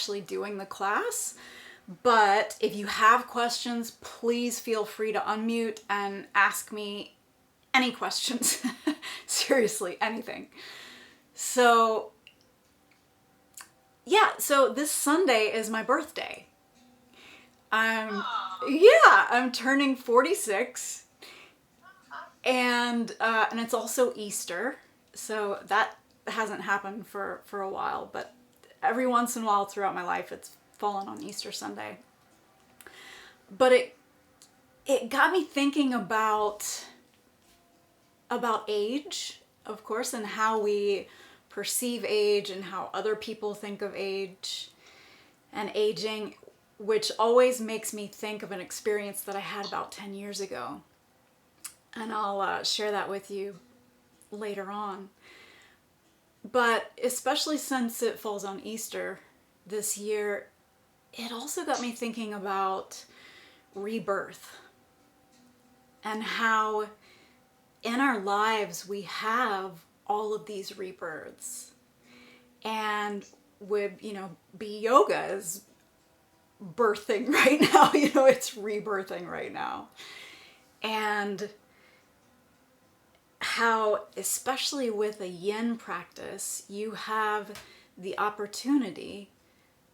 actually doing the class. But if you have questions, please feel free to unmute and ask me any questions. Seriously, anything. So yeah, so this Sunday is my birthday. I'm turning 46, and it's also Easter, so that hasn't happened for a while, but every once in a while throughout my life it's fallen on Easter Sunday. But it got me thinking about age, of course, and how we perceive age and how other people think of age and aging, which always makes me think of an experience that I had about 10 years ago. And I'll share that with you later on. But especially since it falls on Easter this year, it also got me thinking about rebirth and how in our lives we have all of these rebirths. And with, Be Yoga is birthing right now, it's rebirthing right now. And how, especially with a yin practice, you have the opportunity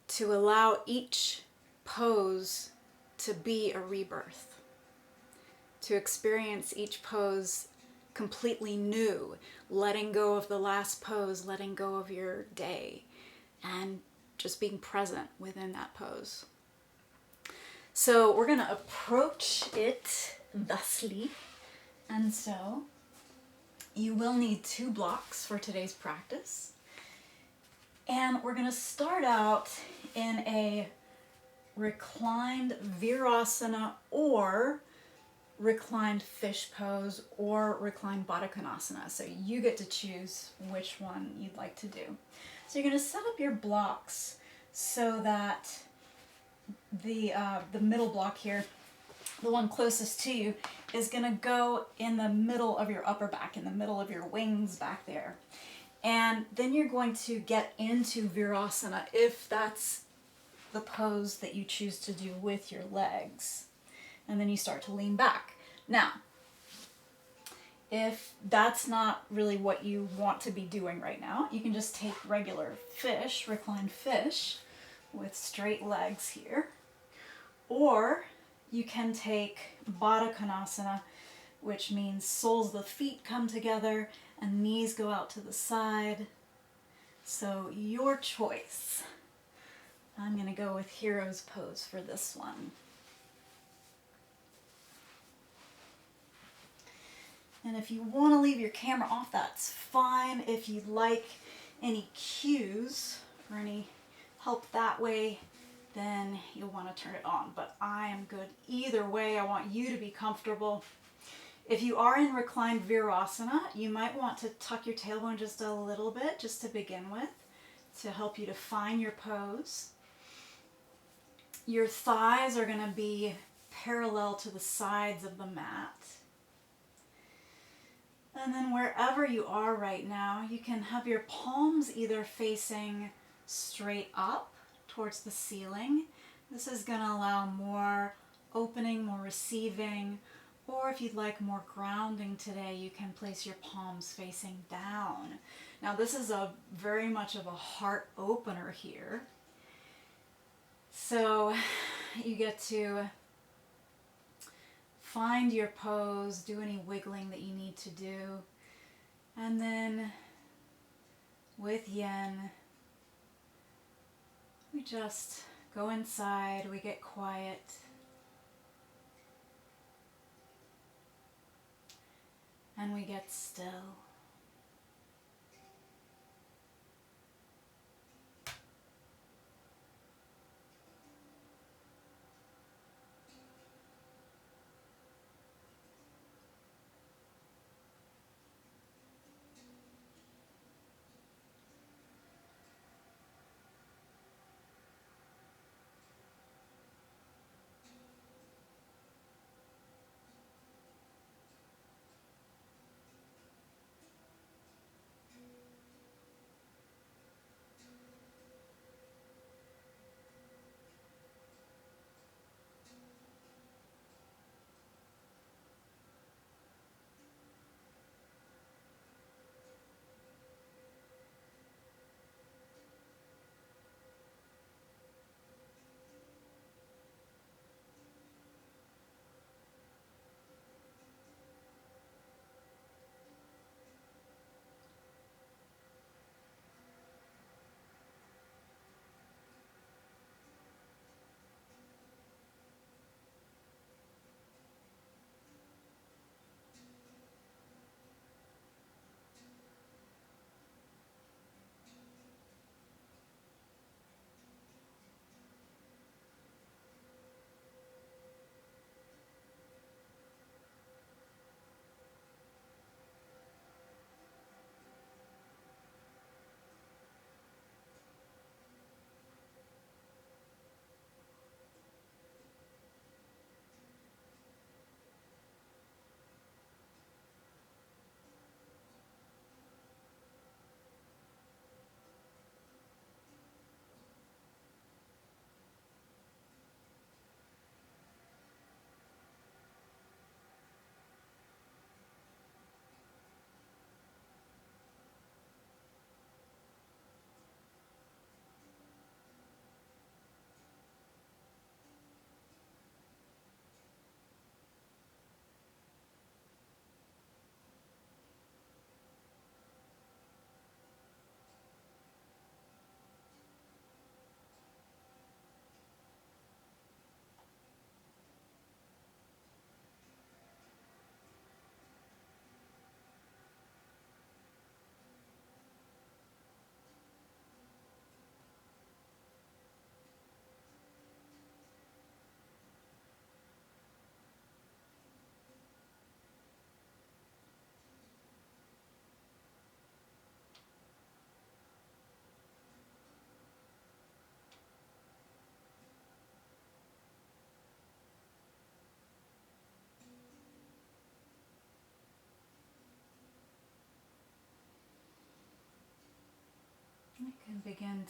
to allow each pose to be a rebirth, to experience each pose completely new, letting go of the last pose, letting go of your day, and just being present within that pose. So we're going to approach it thusly. And so you will need 2 blocks for today's practice. And we're going to start out in a reclined virasana or reclined fish pose or reclined baddha konasana. So you get to choose which one you'd like to do. So you're going to set up your blocks so that the middle block here, the one closest to you, is going to go in the middle of your upper back, in the middle of your wings back there. And then you're going to get into virasana if that's the pose that you choose to do with your legs. And then you start to lean back. Now, if that's not really what you want to be doing right now, you can just take regular fish, reclined fish, with straight legs here. Or you can take baddha konasana, which means soles of the feet come together and knees go out to the side. So your choice. I'm going to go with hero's pose for this one. And if you want to leave your camera off, that's fine. If you'd like any cues or any help that way, then you'll want to turn it on. But I am good either way. I want you to be comfortable. If you are in reclined virasana, you might want to tuck your tailbone just a little bit, just to begin with, to help you define your pose. Your thighs are going to be parallel to the sides of the mat. And then wherever you are right now, you can have your palms either facing straight up towards the ceiling. This is going to allow more opening, more receiving, or if you'd like more grounding today, you can place your palms facing down. Now this is a very much of a heart opener here. So you get to find your pose, do any wiggling that you need to do, and then with yin, we just go inside, we get quiet, and we get still.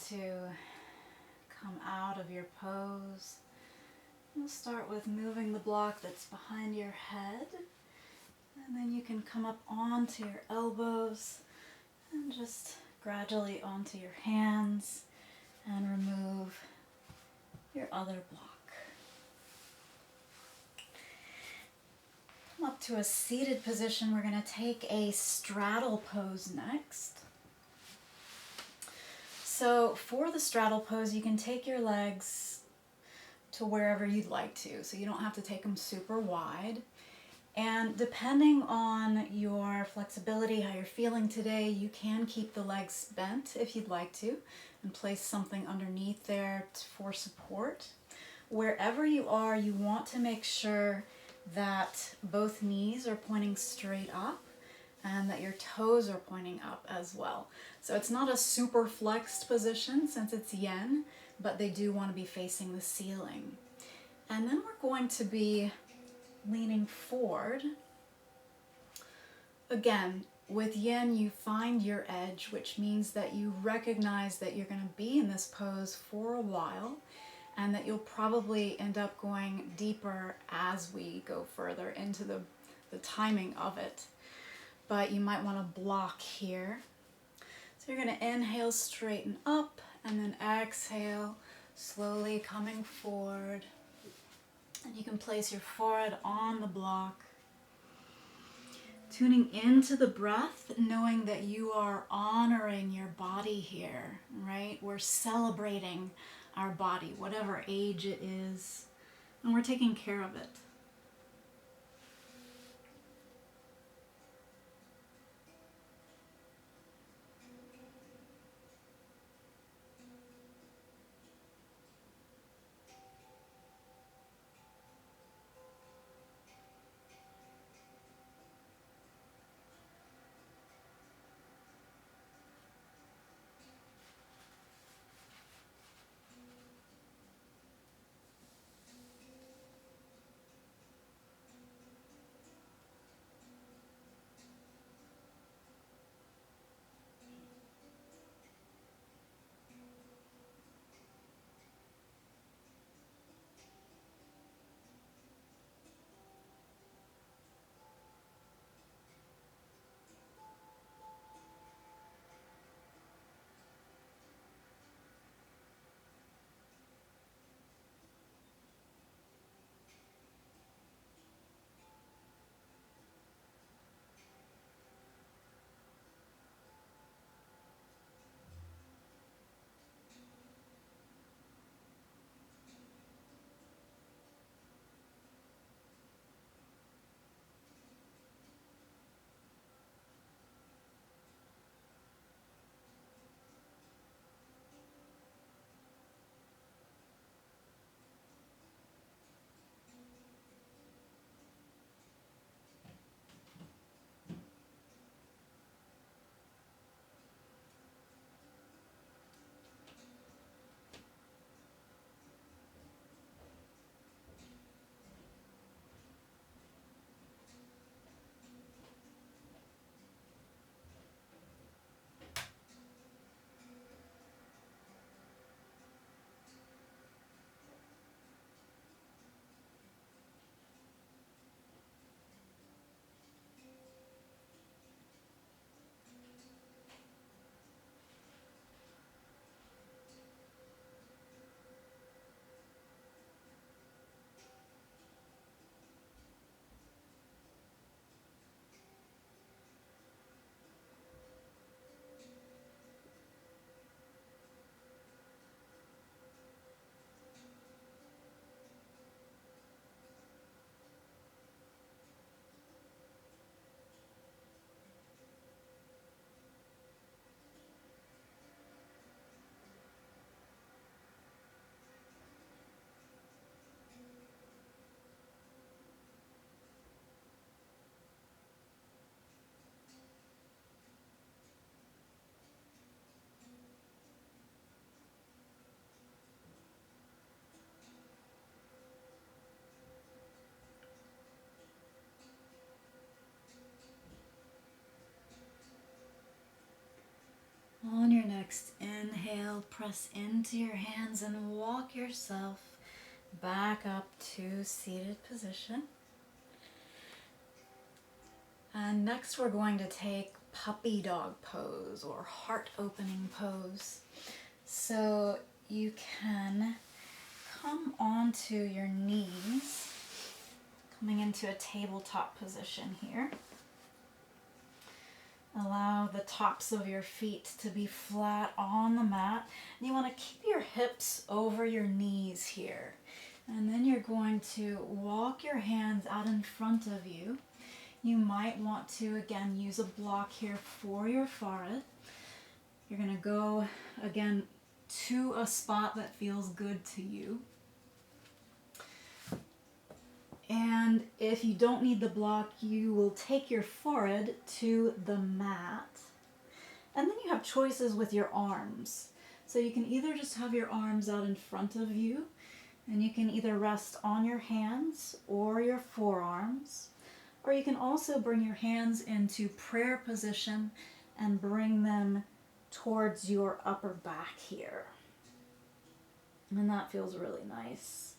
to come out of your pose. We'll start with moving the block that's behind your head, and then you can come up onto your elbows and just gradually onto your hands and remove your other block. Come up to a seated position. We're going to take a straddle pose next. So for the straddle pose, you can take your legs to wherever you'd like to, so you don't have to take them super wide. And depending on your flexibility, how you're feeling today, you can keep the legs bent if you'd like to, and place something underneath there for support. Wherever you are, you want to make sure that both knees are pointing straight up and that your toes are pointing up as well. So it's not a super flexed position since it's yin, but they do want to be facing the ceiling. And then we're going to be leaning forward. Again, with yin, you find your edge, which means that you recognize that you're going to be in this pose for a while, and that you'll probably end up going deeper as we go further into the timing of it. But you might want to block here. So you're going to inhale, straighten up, and then exhale, slowly coming forward. And you can place your forehead on the block. Tuning into the breath, knowing that you are honoring your body here, right? We're celebrating our body, whatever age it is, and we're taking care of it. press into your hands and walk yourself back up to seated position. And next we're going to take puppy dog pose or heart opening pose. So you can come onto your knees, coming into a tabletop position here. Allow the tops of your feet to be flat on the mat. And you want to keep your hips over your knees here. And then you're going to walk your hands out in front of you. You might want to, again, use a block here for your forehead. You're going to go, again, to a spot that feels good to you. And if you don't need the block, you will take your forehead to the mat. And then you have choices with your arms. So you can either just have your arms out in front of you, and you can either rest on your hands or your forearms, or you can also bring your hands into prayer position and bring them towards your upper back here. And that feels really nice.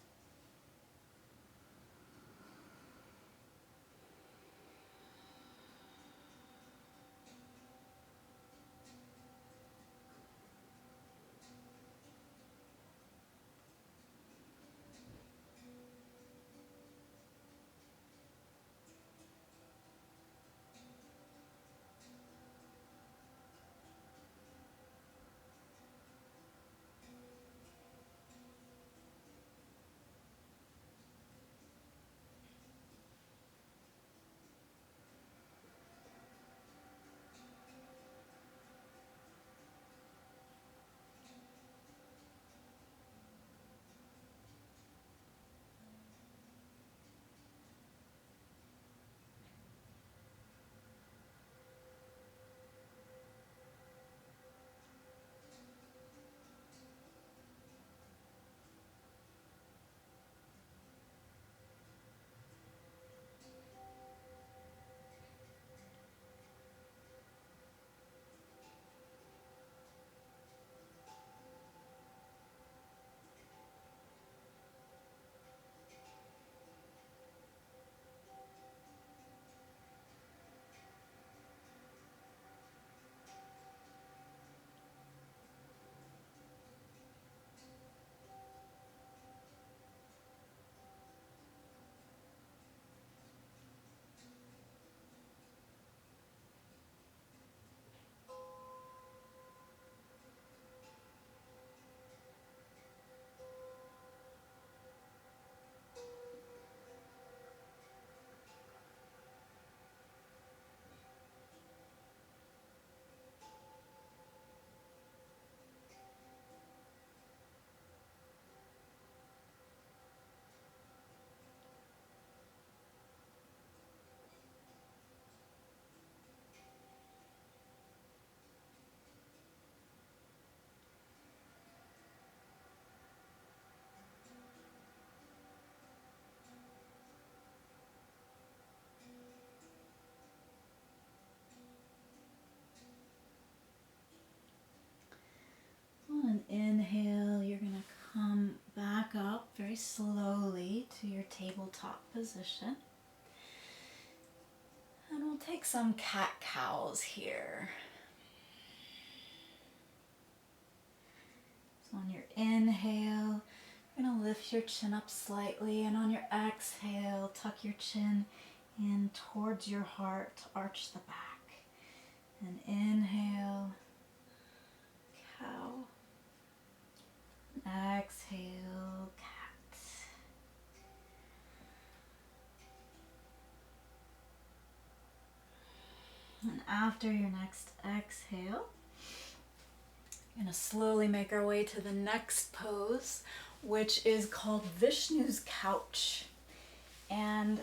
On an inhale, you're going to come back up very slowly to your tabletop position. And we'll take some cat-cows here. So on your inhale, you're going to lift your chin up slightly, and on your exhale, tuck your chin in towards your heart, arch the back. And inhale, cow. Exhale, cat. And after your next exhale, we're going to slowly make our way to the next pose, which is called Vishnu's Couch. And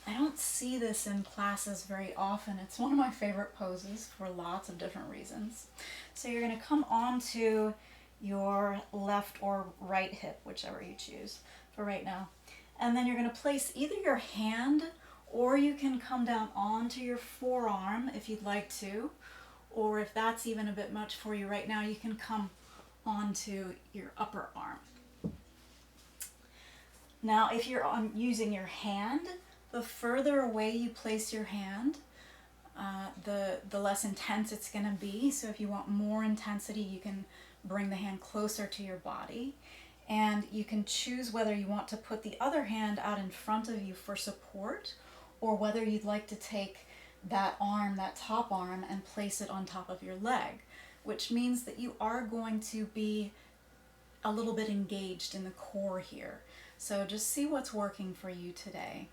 I don't see this in classes very often. It's one of my favorite poses for lots of different reasons. So you're going to come onto your left or right hip, whichever you choose for right now. And then you're going to place either your hand, or you can come down onto your forearm if you'd like to, or if that's even a bit much for you right now, you can come onto your upper arm. Now, if you're using your hand, the further away you place your hand, the less intense it's going to be. So if you want more intensity, you can bring the hand closer to your body. And you can choose whether you want to put the other hand out in front of you for support, or whether you'd like to take that arm, that top arm, and place it on top of your leg, which means that you are going to be a little bit engaged in the core here. So just see what's working for you today.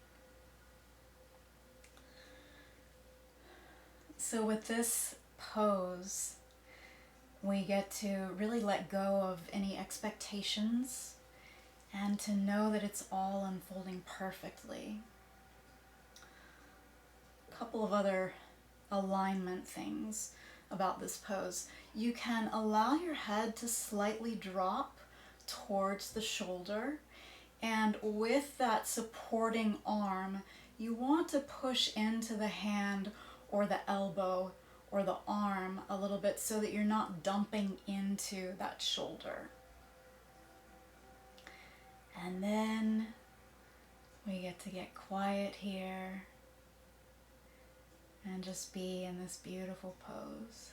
So with this pose, we get to really let go of any expectations and to know that it's all unfolding perfectly. A couple of other alignment things about this pose. You can allow your head to slightly drop towards the shoulder, and with that supporting arm, you want to push into the hand or the elbow or the arm a little bit so that you're not dumping into that shoulder. And then we get to get quiet here and just be in this beautiful pose.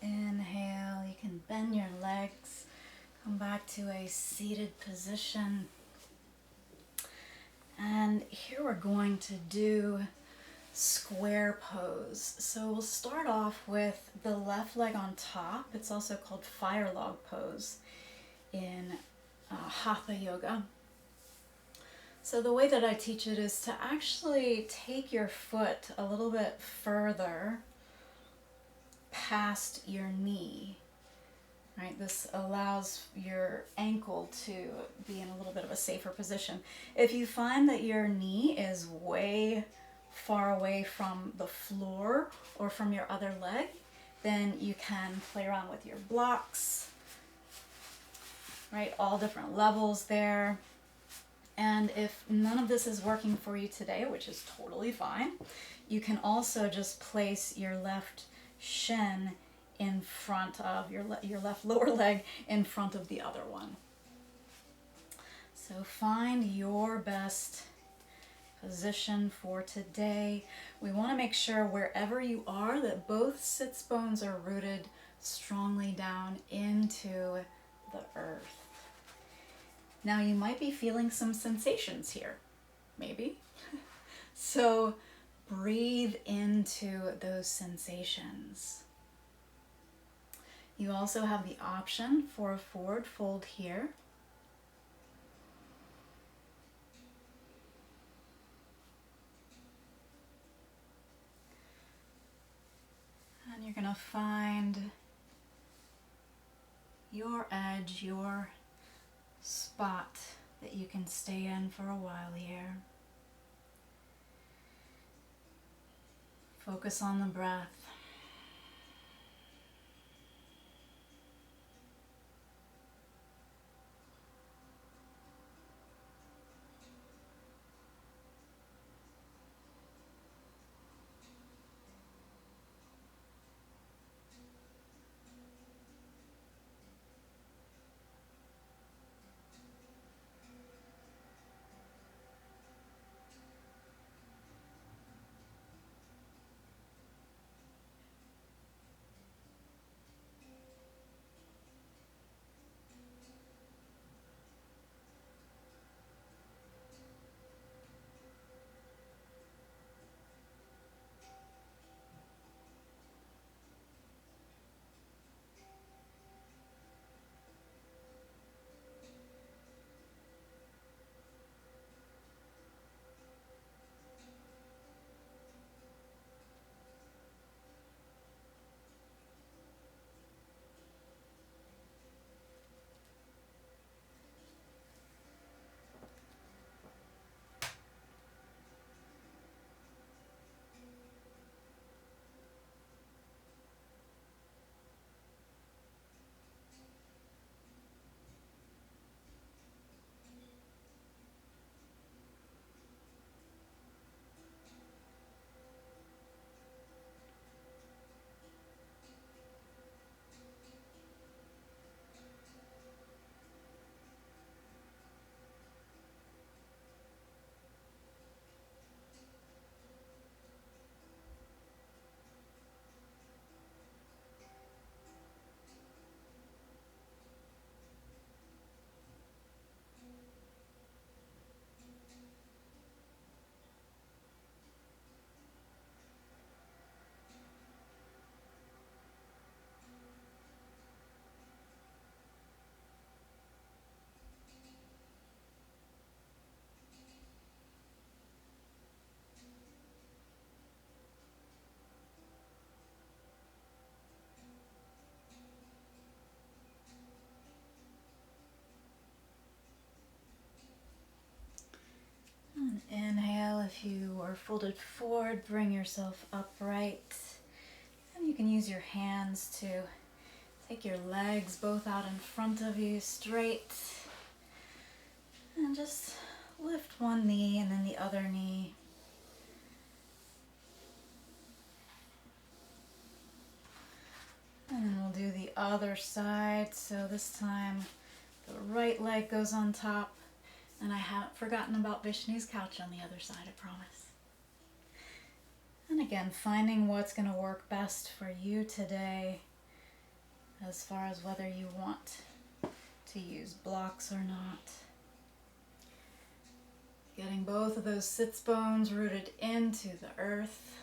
Inhale, you can bend your legs, come back to a seated position. And here we're going to do square pose. So we'll start off with the left leg on top. It's also called fire log pose in Hatha yoga. So the way that I teach it is to actually take your foot a little bit further past your knee, right? This allows your ankle to be in a little bit of a safer position. If you find that your knee is way far away from the floor or from your other leg, then you can play around with your blocks, right? All different levels there. And if none of this is working for you today, which is totally fine, you can also just place your left shin in front of your left lower leg in front of the other one. So find your best position for today. We want to make sure wherever you are that both sits bones are rooted strongly down into the earth. Now you might be feeling some sensations here, maybe. So breathe into those sensations. You also have the option for a forward fold here. And you're going to find your edge, your spot that you can stay in for a while here. Focus on the breath. And inhale, if you are folded forward, bring yourself upright. And you can use your hands to take your legs both out in front of you, straight. And just lift one knee and then the other knee. And then we'll do the other side. So this time the right leg goes on top. And I haven't forgotten about Vishnu's couch on the other side, I promise. And again, finding what's going to work best for you today as far as whether you want to use blocks or not. Getting both of those sits bones rooted into the earth.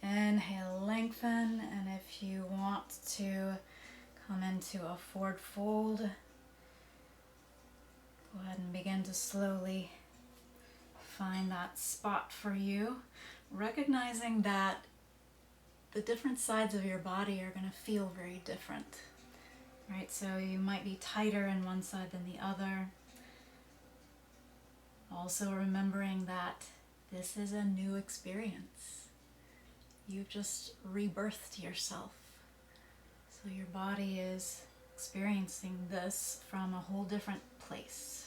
Inhale, lengthen, and if you want to come into a forward fold, go ahead and begin to slowly find that spot for you, recognizing that the different sides of your body are going to feel very different, right? So you might be tighter in one side than the other. Also remembering that this is a new experience. you've just rebirthed yourself. So your body is experiencing this from a whole different place.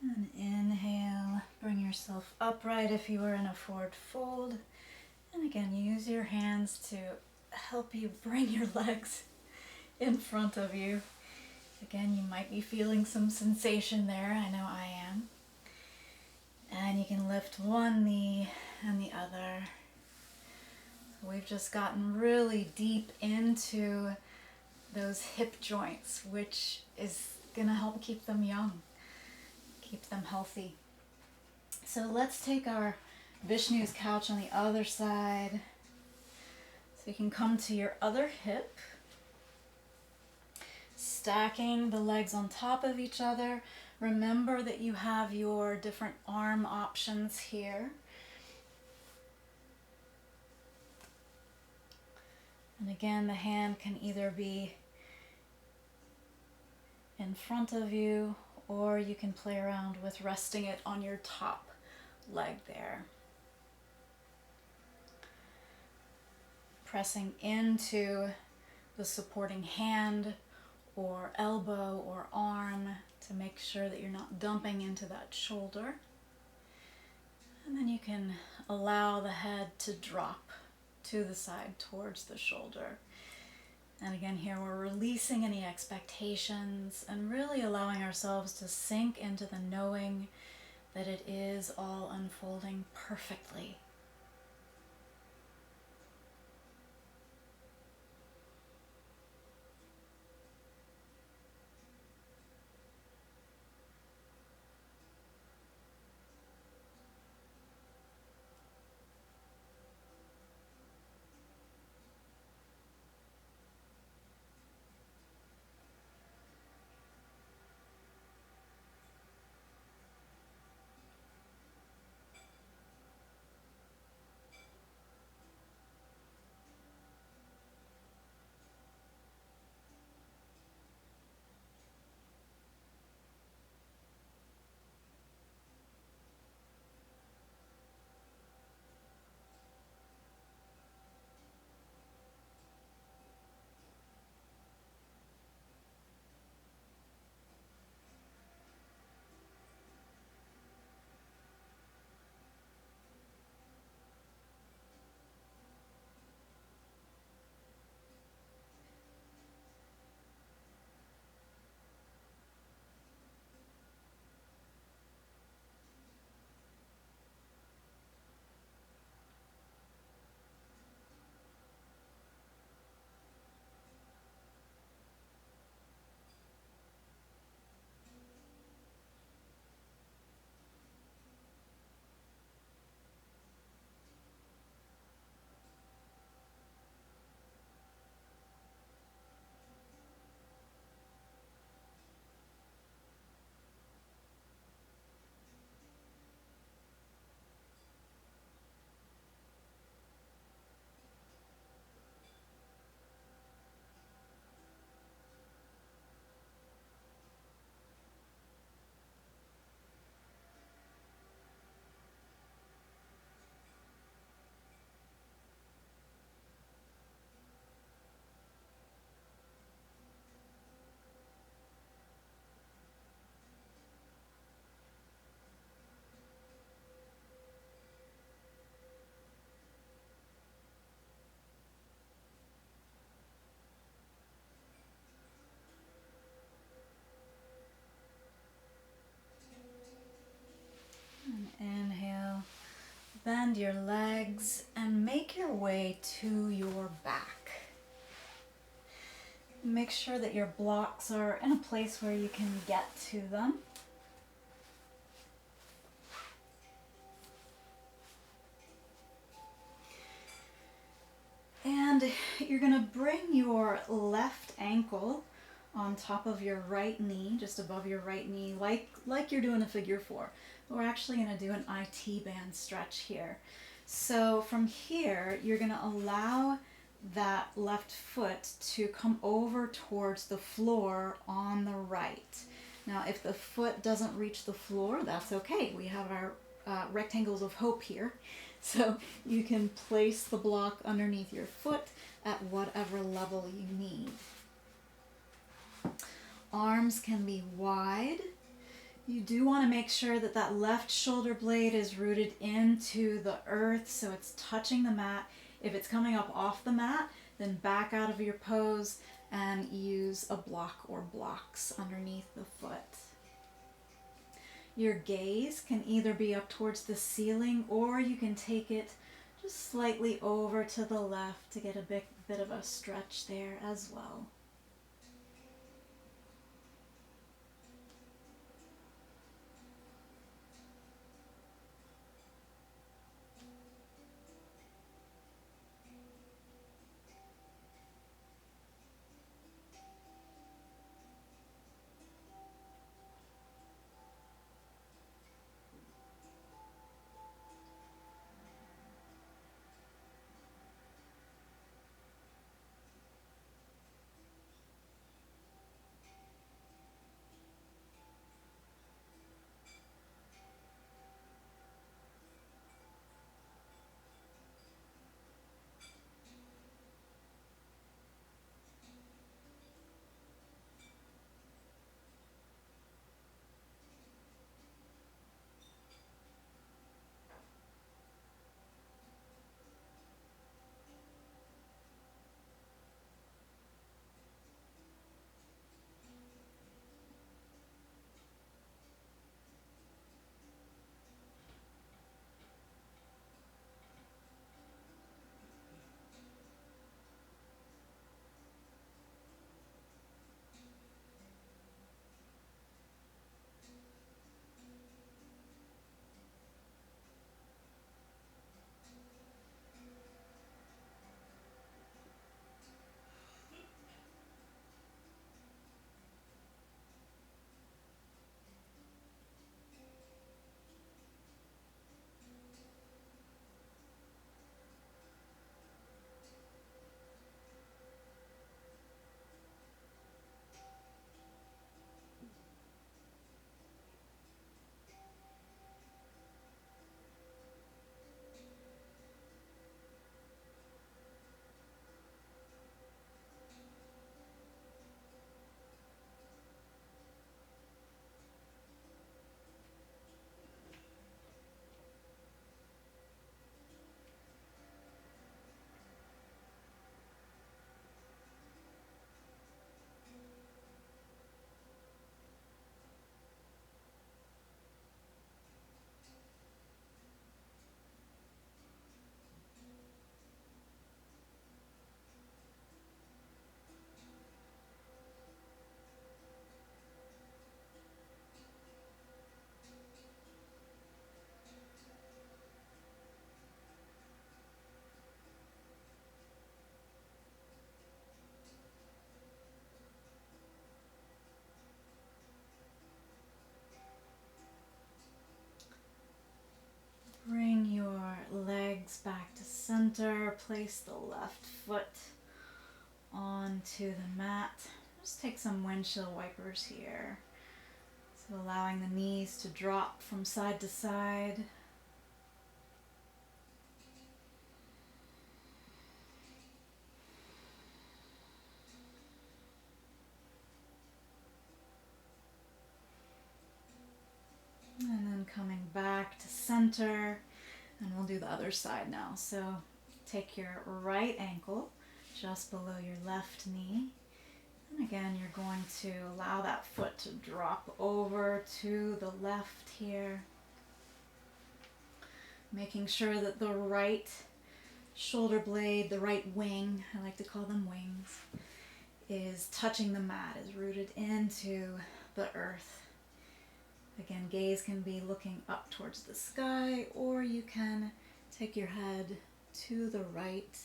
And inhale, bring yourself upright if you are in a forward fold. And again, use your hands to help you bring your legs in front of you. Again, you might be feeling some sensation there. I know I am. And you can lift one knee and the other. We've just gotten really deep into those hip joints, which is going to help keep them young, keep them healthy. So let's take our Vishnu's couch on the other side. So you can come to your other hip, stacking the legs on top of each other. Remember that you have your different arm options here. And again, the hand can either be in front of you, or you can play around with resting it on your top leg there. Pressing into the supporting hand or elbow or arm to make sure that you're not dumping into that shoulder. And then you can allow the head to drop to the side towards the shoulder. And again, here we're releasing any expectations and really allowing ourselves to sink into the knowing that it is all unfolding perfectly. Bend your legs and make your way to your back. Make sure that your blocks are in a place where you can get to them. And you're going to bring your left ankle on top of your right knee, just above your right knee, like you're doing a figure four. We're actually going to do an IT band stretch here. So from here, you're going to allow that left foot to come over towards the floor on the right. Now, if the foot doesn't reach the floor, that's okay. We have our rectangles of hope here. So you can place the block underneath your foot at whatever level you need. Arms can be wide. You do want to make sure that that left shoulder blade is rooted into the earth so it's touching the mat. If it's coming up off the mat, then back out of your pose and use a block or blocks underneath the foot. Your gaze can either be up towards the ceiling or you can take it just slightly over to the left to get a bit of a stretch there as well. Bring your legs back to center. Place the left foot onto the mat. Just take some windshield wipers here. So allowing the knees to drop from side to side. And then coming back to center, and we'll do the other side now. So take your right ankle just below your left knee. And again, you're going to allow that foot to drop over to the left here. Making sure that the right shoulder blade, the right wing, I like to call them wings, is touching the mat, is rooted into the earth. Again, gaze can be looking up towards the sky, or you can take your head to the right.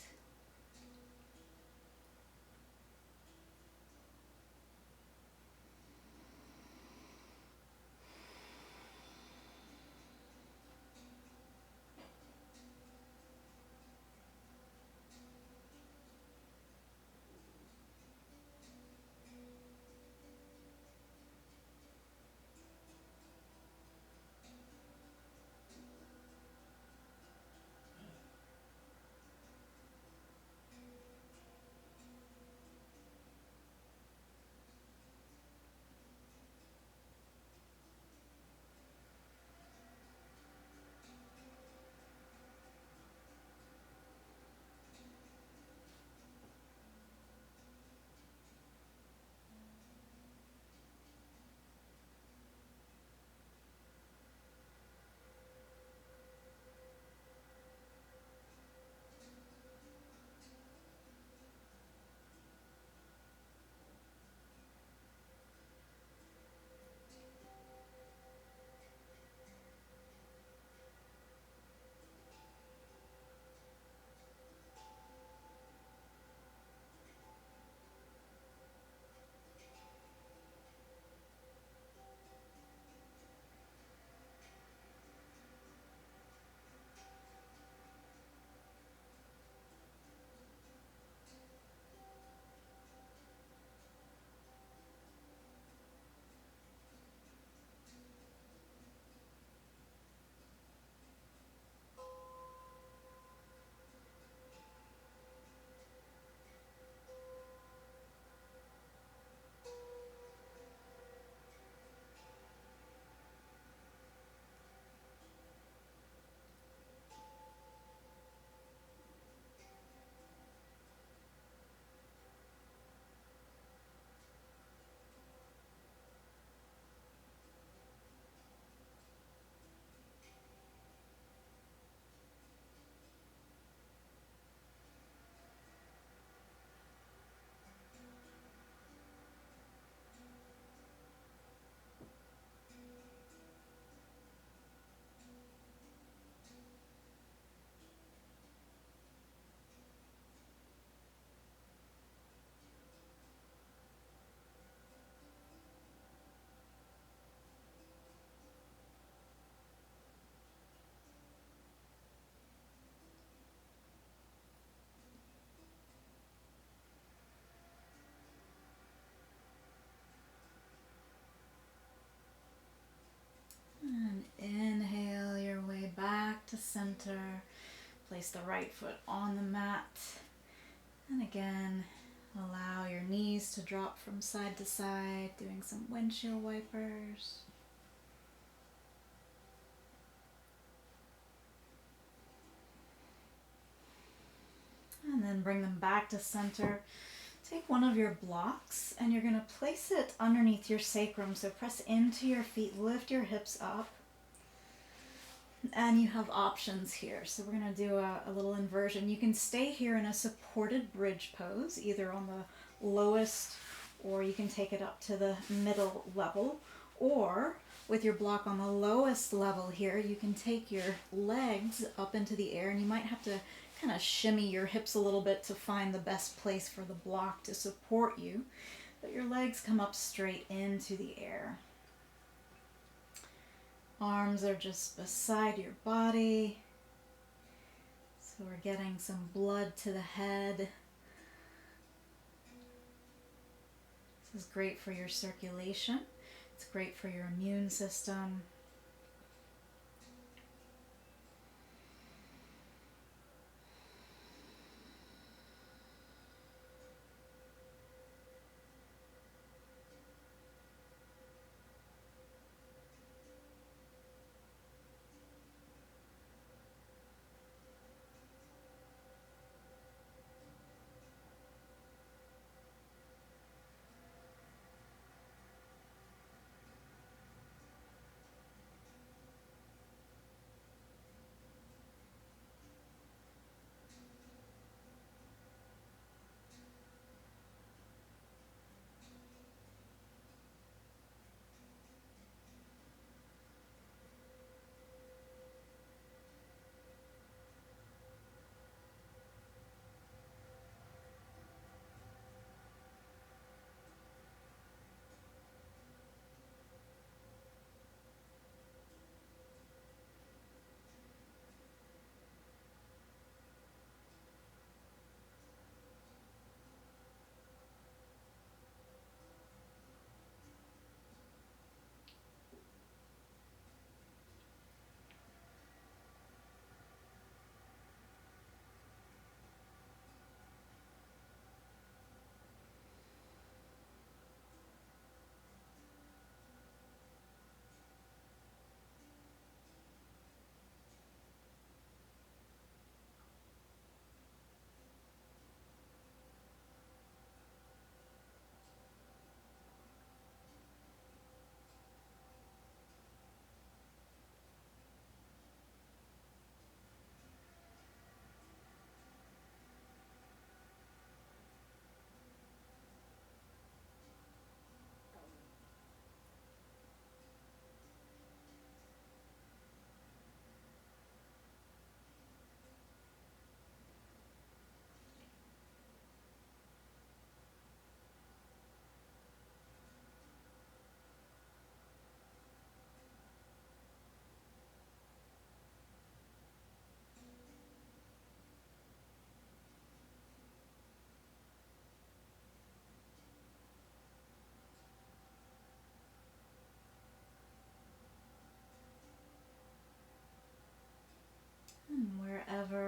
And inhale your way back to center. Place the right foot on the mat. And again, allow your knees to drop from side to side, doing some windshield wipers. And then bring them back to center. Take one of your blocks and you're going to place it underneath your sacrum. So press into your feet, lift your hips up. And you have options here. So we're going to do a little inversion. You can stay here in a supported bridge pose, either on the lowest, or you can take it up to the middle level. Or with your block on the lowest level here, you can take your legs up into the air, and you might have to kind of shimmy your hips a little bit to find the best place for the block to support you. But your legs come up straight into the air. Arms are just beside your body. So we're getting some blood to the head. This is great for your circulation. It's great for your immune system.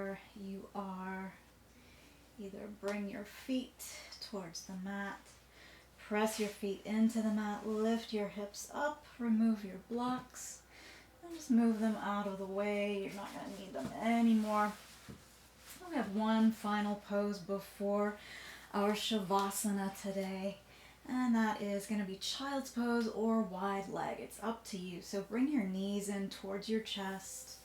wherever you are, either bring your feet towards the mat, press your feet into the mat, lift your hips up, remove your blocks, and just move them out of the way. You're not going to need them anymore. We have one final pose before our Shavasana today, and that is going to be child's pose or wide leg. It's up to you. So bring your knees in towards your chest,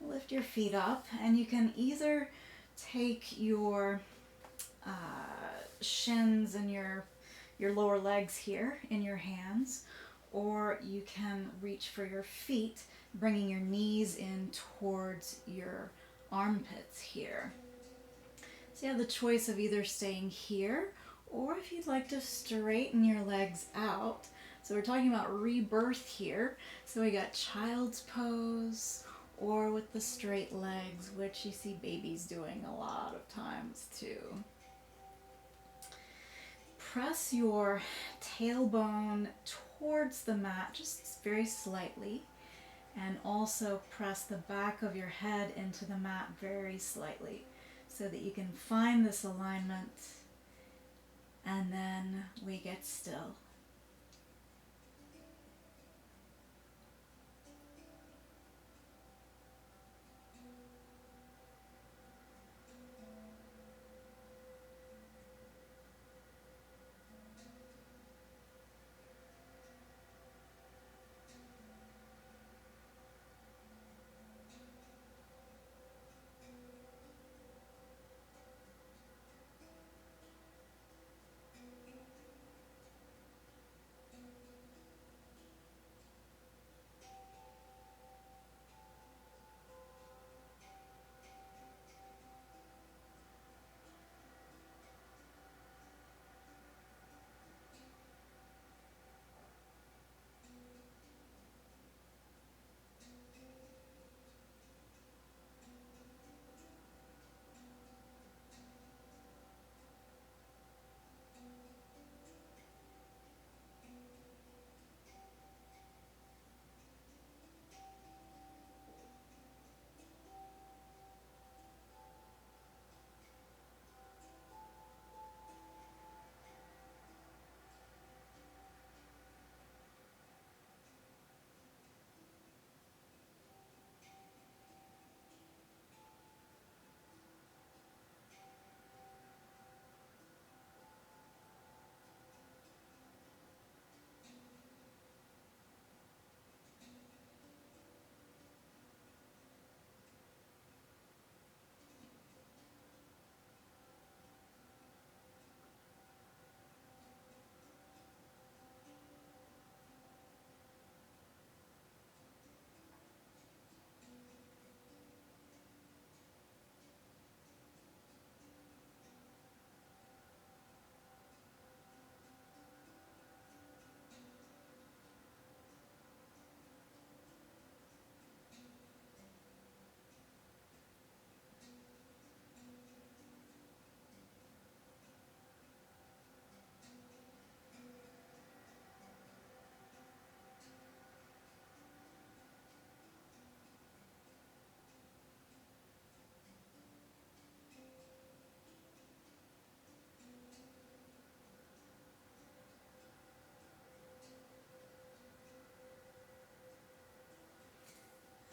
lift your feet up, and you can either take your shins and your lower legs here in your hands, or you can reach for your feet, bringing your knees in towards your armpits here. So you have the choice of either staying here, or if you'd like to straighten your legs out. So we're talking about rebirth here. So we got child's pose, or with the straight legs, which you see babies doing a lot of times too. Press your tailbone towards the mat just very slightly, and also press the back of your head into the mat very slightly so that you can find this alignment, and then we get still.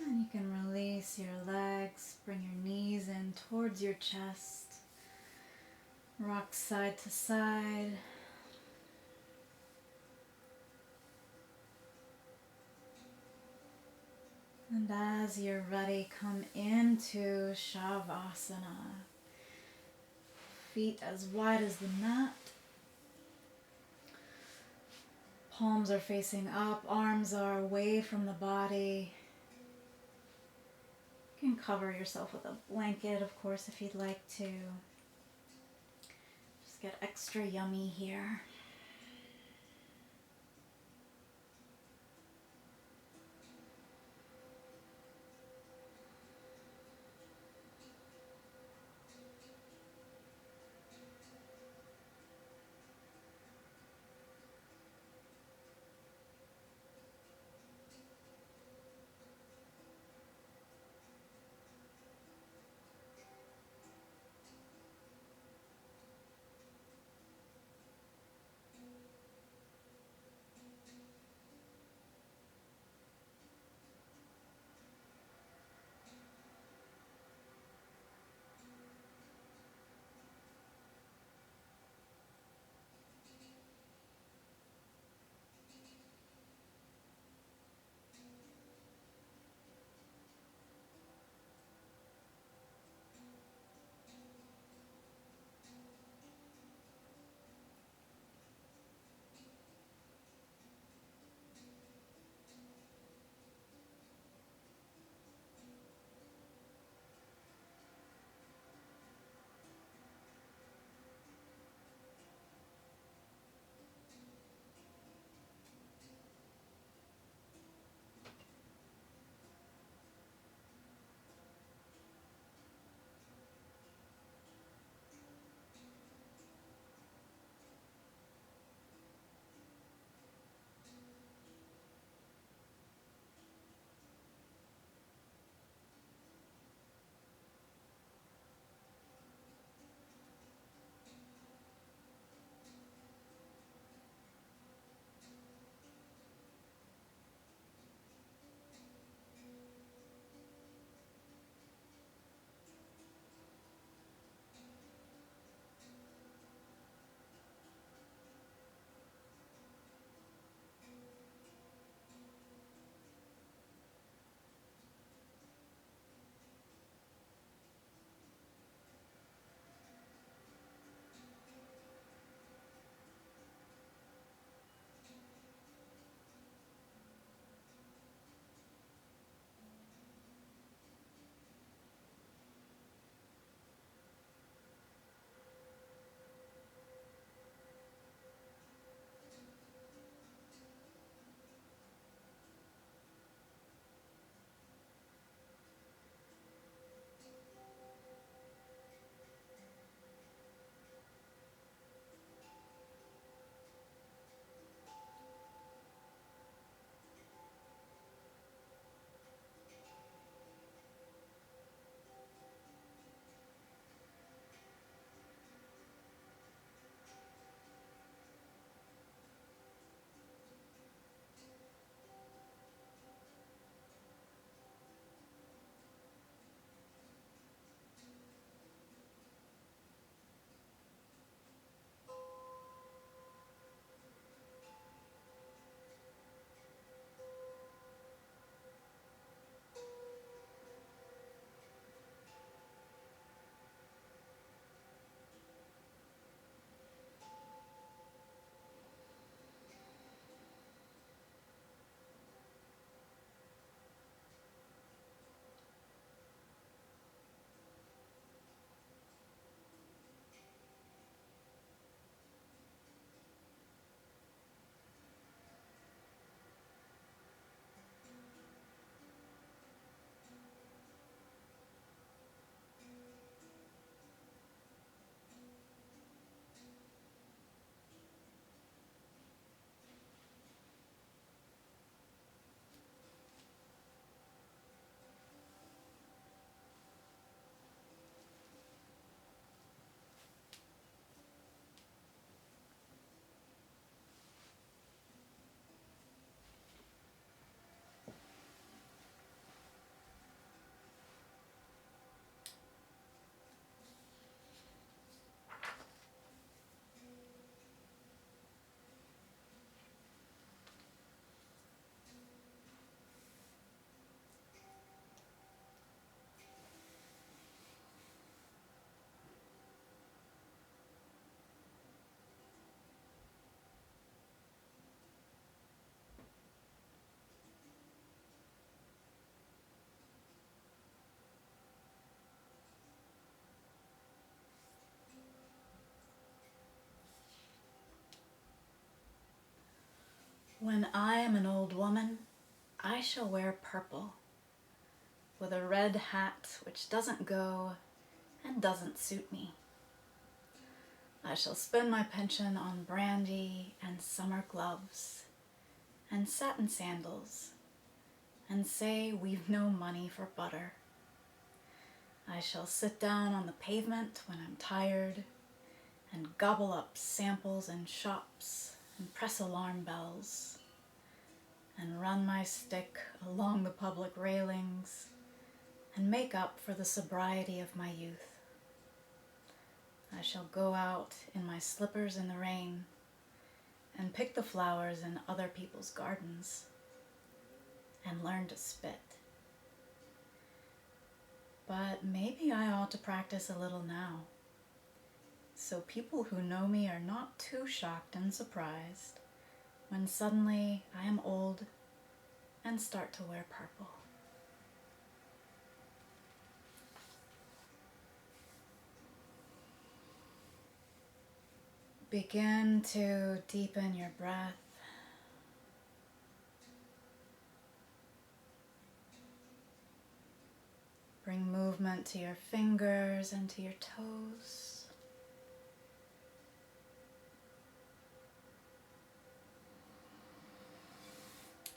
And you can release your legs, bring your knees in towards your chest, rock side to side. And as you're ready, come into Shavasana. Feet as wide as the mat. Palms are facing up, arms are away from the body. You can cover yourself with a blanket, of course, if you'd like to. Just get extra yummy here. When I am an old woman, I shall wear purple, with a red hat which doesn't go and doesn't suit me. I shall spend my pension on brandy and summer gloves and satin sandals and say we've no money for butter. I shall sit down on the pavement when I'm tired and gobble up samples in shops and press alarm bells and run my stick along the public railings and make up for the sobriety of my youth. I shall go out in my slippers in the rain and pick the flowers in other people's gardens and learn to spit. But maybe I ought to practice a little now, so people who know me are not too shocked and surprised when suddenly I am old and start to wear purple. Begin to deepen your breath. Bring movement to your fingers and to your toes.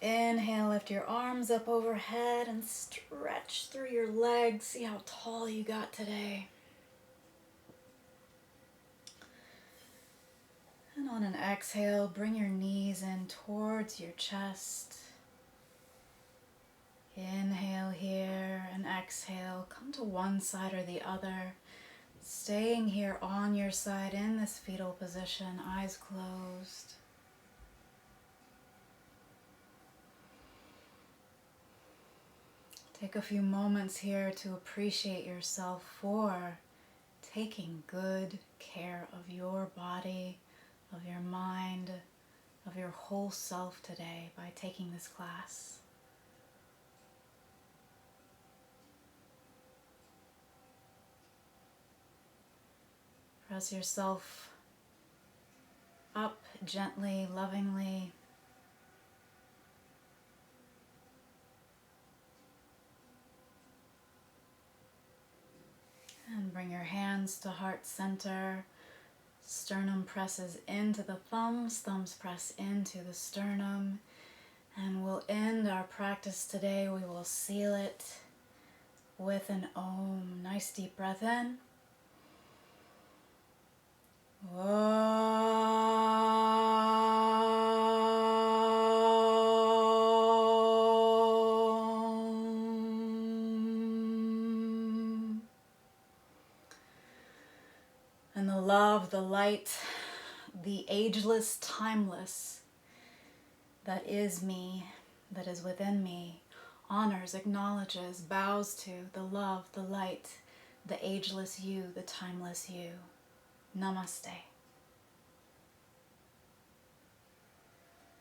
Inhale, lift your arms up overhead and stretch through your legs. See how tall you got today. And on an exhale, bring your knees in towards your chest. Inhale here and exhale. Come to one side or the other. Staying here on your side in this fetal position, eyes closed. Take a few moments here to appreciate yourself for taking good care of your body, of your mind, of your whole self today by taking this class. Press yourself up gently, lovingly. And bring your hands to heart center. Sternum presses into the thumbs, thumbs press into the sternum. And we'll end our practice today. We will seal it with an Om. Nice deep breath in. And the love, the light, the ageless, timeless that is me, that is within me, honors, acknowledges, bows to the love, the light, the ageless you, the timeless you. Namaste.